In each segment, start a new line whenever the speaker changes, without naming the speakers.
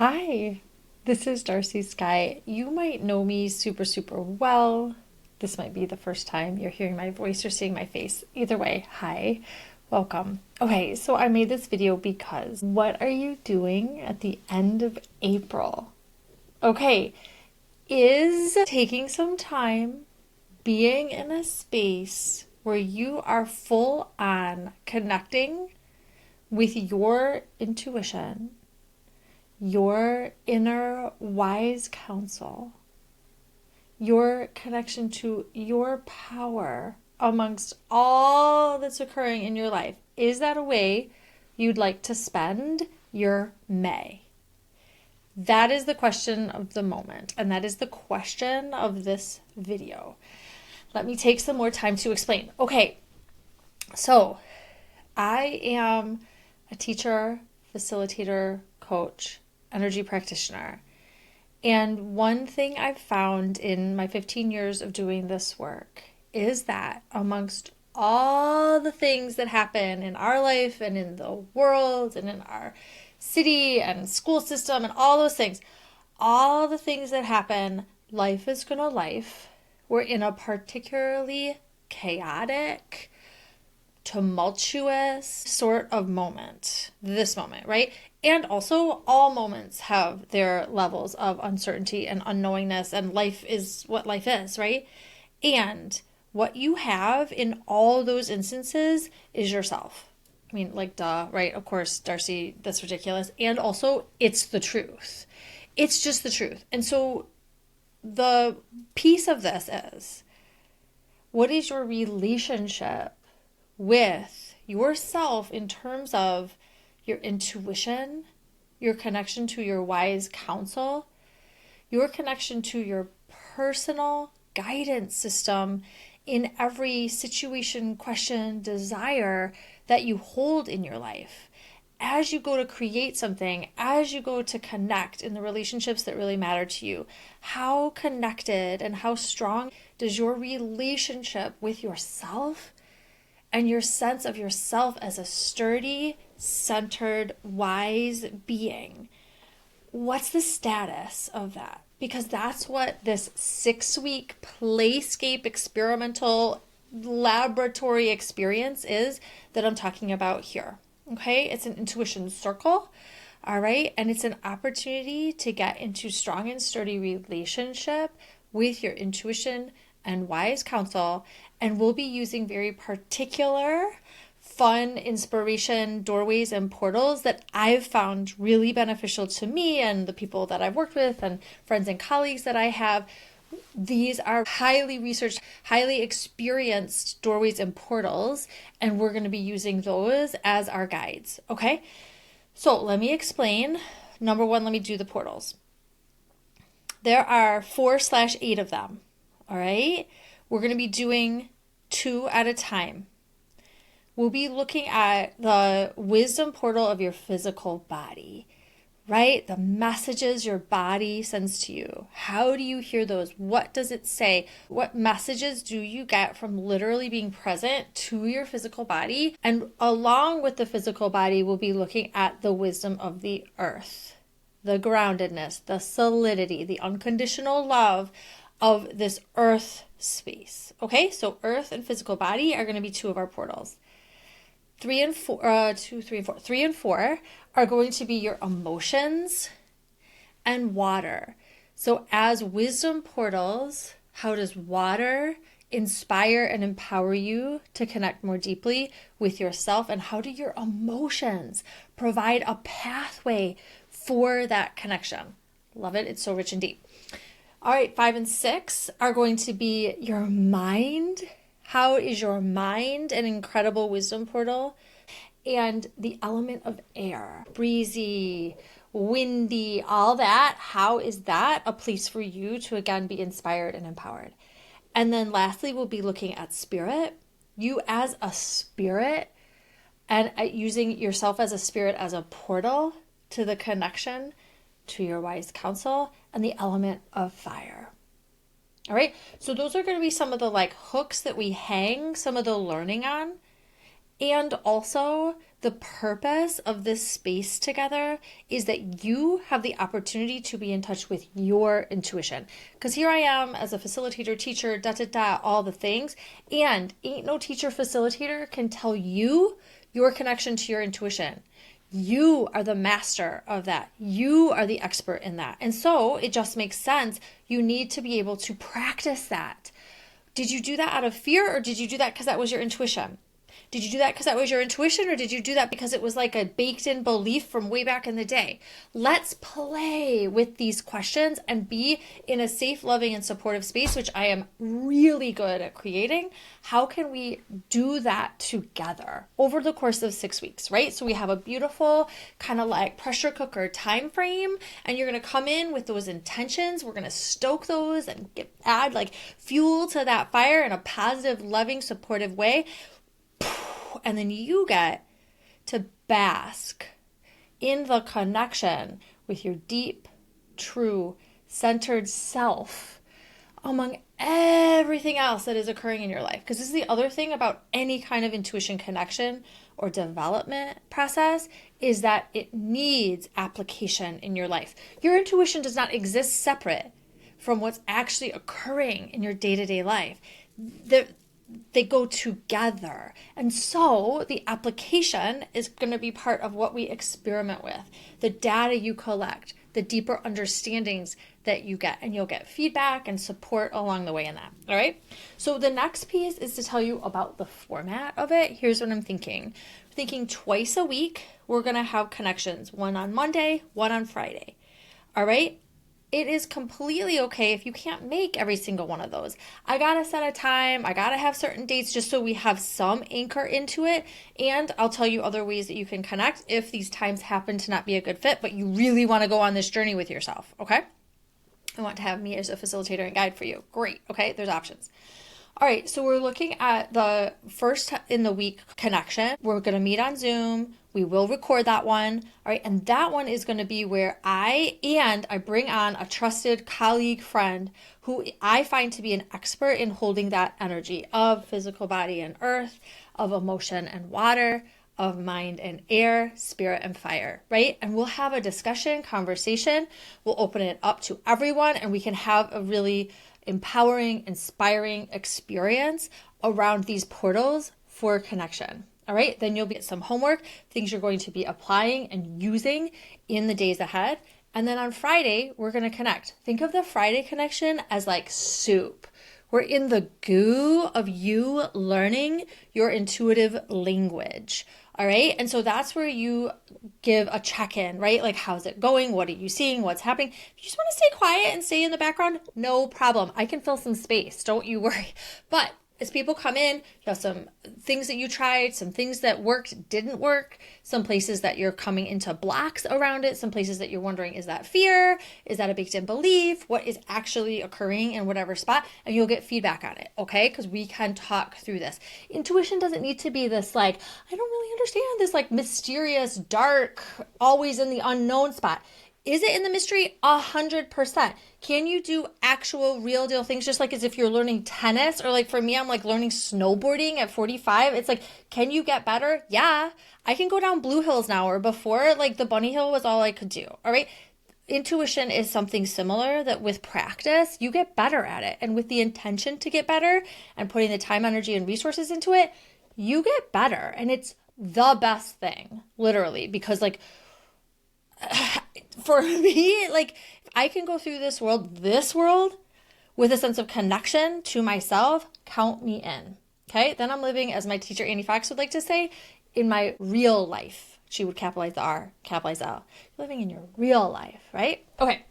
Hi, this is Darcy Sky. You might know me super well. This might be the first time you're hearing my voice or seeing my face. Either way, hi, welcome. Okay, so I made this video because what are you doing at the end of April? Okay, is taking some time being in a space where you are full on connecting with your intuition, your inner wise counsel, your connection to your power amongst all that's occurring in your life. Is that a way you'd like to spend your May? That is the question of the moment, and that is the question of this video. Let me take some more time to explain. Okay, so I am a teacher, facilitator, coach, energy practitioner. And one thing I've found in my 15 years of doing this work is that amongst all the things that happen in our life and in the world and in our city and school system and all the things that happen, life is gonna life. We're in a particularly chaotic, tumultuous sort of moment, this moment, right? And also, all moments have their levels of uncertainty and unknowingness, and life is what life is, right? And what you have in all those instances is yourself. I mean, like, duh, right? Of course, Darcy, that's ridiculous. And also, it's the truth. It's just the truth. And so, the piece of this is, what is your relationship with yourself in terms of your intuition, your connection to your wise counsel, your connection to your personal guidance system in every situation, question, desire that you hold in your life. As you go to create something, as you go to connect in the relationships that really matter to you, how connected and how strong does your relationship with yourself and your sense of yourself as a sturdy, centered, wise being? What's the status of that? Because that's what this 6-week playscape experimental laboratory experience is that I'm talking about here. Okay, it's an intuition circle. All right, and it's an opportunity to get into strong and sturdy relationship with your intuition and wise counsel. And we'll be using very particular, fun inspiration doorways and portals that I've found really beneficial to me and the people that I've worked with and friends and colleagues that I have. These are highly researched, highly experienced doorways and portals, and we're going to be using those as our guides. Okay, so let me explain. Number one, let me do the portals. There are 4/8 of them. All right, we're going to be doing 2 at a time. We'll be looking at the wisdom portal of your physical body, right? The messages your body sends to you. How do you hear those? What does it say? What messages do you get from literally being present to your physical body? And along with the physical body, we'll be looking at the wisdom of the earth, the groundedness, the solidity, the unconditional love of this earth space. Okay, so earth and physical body are going to be 2 of our portals. 3 and 4, 2, 3, and 4. 3 and 4 are going to be your emotions and water. So as wisdom portals, how does water inspire and empower you to connect more deeply with yourself? And how do your emotions provide a pathway for that connection? Love it. It's so rich and deep. All right, 5 and 6 are going to be your mind. How is your mind an incredible wisdom portal? And the element of air, breezy, windy, all that. How is that a place for you to, again, be inspired and empowered? And then lastly, we'll be looking at spirit. You as a spirit and using yourself as a spirit as a portal to the connection to your wise counsel and the element of fire. All right, so those are going to be some of the hooks that we hang some of the learning on. And also The purpose of this space together is that you have the opportunity to be in touch with your intuition. Because here I am as a facilitator, teacher, all the things. And ain't no teacher facilitator can tell you your connection to your intuition. You are the master of that. You are the expert in that. And so it just makes sense. You need to be able to practice that. Did you do that out of fear, or did you do that because that was your intuition? Did you do that because that was your intuition, or did you do that because it was like a baked in belief from way back in the day? Let's play with these questions and be in a safe, loving, and supportive space, which I am really good at creating. How can we do that together over the course of 6 weeks, right? So we have a beautiful kind of like pressure cooker time frame, and you're going to come in with those intentions. We're going to stoke those and add like fuel to that fire in a positive, loving, supportive way. And then you get to bask in the connection with your deep, true, centered self among everything else that is occurring in your life. Because this is the other thing about any kind of intuition connection or development process, is that it needs application in your life. Your intuition does not exist separate from what's actually occurring in your day-to-day life. They go together. And so the application is going to be part of what we experiment with, the data you collect, the deeper understandings that you get, and you'll get feedback and support along the way in that. All right. So the next piece is to tell you about the format of it. Here's what I'm thinking. I'm thinking twice a week, we're going to have connections, one on Monday, one on Friday. All right. It is completely okay if you can't make every single one of those. I gotta set a time. I gotta have certain dates just so we have some anchor into it. And I'll tell you other ways that you can connect if these times happen to not be a good fit, but you really want to go on this journey with yourself. Okay. I want to have me as a facilitator and guide for you. Great. Okay. There's options. All right. So we're looking at the first in the week connection. We're going to meet on Zoom. We will record that one. All right. And that one is going to be where I bring on a trusted colleague, friend, who I find to be an expert in holding that energy of physical body and earth, of emotion and water, of mind and air, spirit and fire, right? And we'll have a discussion, conversation. We'll open it up to everyone, and we can have a really empowering, inspiring experience around these portals for connection. All right, then you'll get some homework, things you're going to be applying and using in the days ahead. And then on Friday, we're going to connect. Think of the Friday connection as like soup. We're in the goo of you learning your intuitive language. All right. And so that's where you give a check-in, right? Like, how's it going? What are you seeing? What's happening? If you just want to stay quiet and stay in the background, no problem. I can fill some space. Don't you worry. But as people come in, you have some things that you tried, some things that worked, didn't work, some places that you're coming into blocks around it, some places that you're wondering, is that fear? Is that a baked in belief? What is actually occurring in whatever spot? And you'll get feedback on it, okay? Because we can talk through this. Intuition doesn't need to be this like, I don't really understand this like mysterious, dark, always in the unknown spot. Is it in the mystery? 100%. Can you do actual real deal things just like as if you're learning tennis? Or like for me, I'm like learning snowboarding at 45. It's like, can you get better? Yeah. I can go down blue hills now, or before like the bunny hill was all I could do. All right. Intuition is something similar that with practice, you get better at it. And with the intention to get better and putting the time, energy, and resources into it, you get better. And it's the best thing, literally, because like, for me, like if I can go through this world with a sense of connection to myself, count me in. Okay. Then I'm living, as my teacher Annie Fox would like to say, in my real life. She would capitalize the R, capitalize the L. You're living in your real life, right? Okay.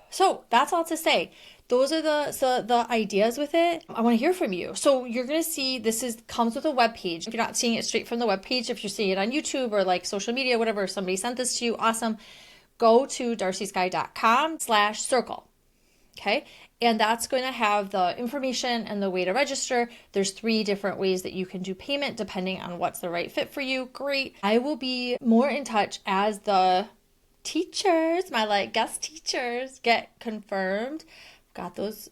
So that's all to say. Those are the ideas with it. I want to hear from you. So you're going to see comes with a web page. If you're not seeing it straight from the web page, if you're seeing it on YouTube or like social media, whatever, somebody sent this to you, awesome. Go to darcysky.com/circle. Okay. And that's going to have the information and the way to register. There's 3 different ways that you can do payment depending on what's the right fit for you. Great. I will be more in touch as the teachers, my like guest teachers, get confirmed. Got those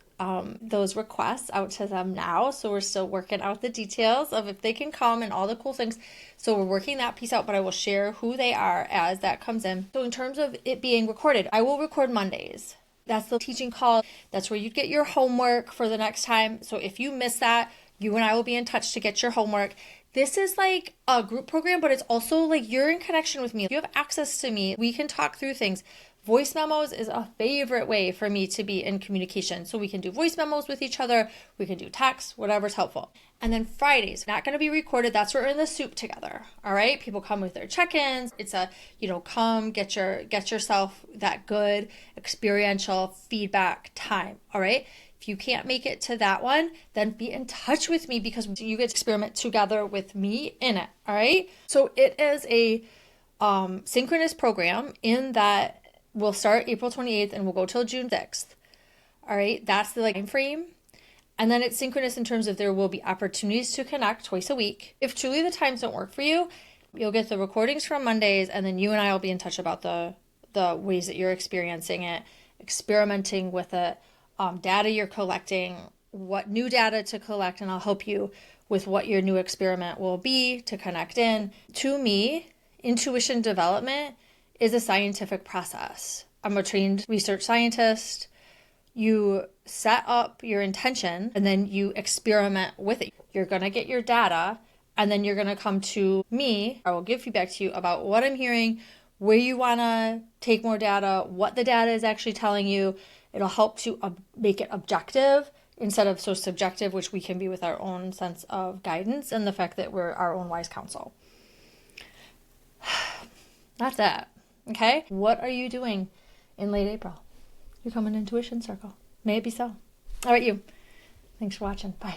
those requests out to them now. So we're still working out the details of if they can come and all the cool things. So we're working that piece out, but I will share who they are as that comes in. So in terms of it being recorded, I will record Mondays. That's the teaching call. That's where you get your homework for the next time. So if you miss that, you and I will be in touch to get your homework. This is like a group program, but it's also like you're in connection with me. You have access to me. We can talk through things. Voice memos is a favorite way for me to be in communication. So we can do voice memos with each other. We can do text, whatever's helpful. And then Fridays, not going to be recorded. That's where we're in the soup together. All right. People come with their check-ins. It's a, come get yourself that good experiential feedback time. All right. If you can't make it to that one, then be in touch with me because you get to experiment together with me in it. All right. So it is a synchronous program in that we'll start April 28th and we'll go till June 6th. All right. That's the time frame. And then it's synchronous in terms of there will be opportunities to connect twice a week. If truly the times don't work for you, you'll get the recordings from Mondays, and then you and I will be in touch about the ways that you're experiencing it, experimenting with it, data you're collecting, what new data to collect, and I'll help you with what your new experiment will be to connect in. To me, intuition development is a scientific process. I'm a trained research scientist. You set up your intention and then you experiment with it. You're going to get your data and then you're going to come to me. I will give feedback to you about what I'm hearing, where you want to take more data, what the data is actually telling you. It'll help to make it objective instead of so subjective, which we can be with our own sense of guidance and the fact that we're our own wise counsel. That's it. Okay? What are you doing in late April? You're coming Intuition Circle. May it be so. All right, you. Thanks for watching. Bye.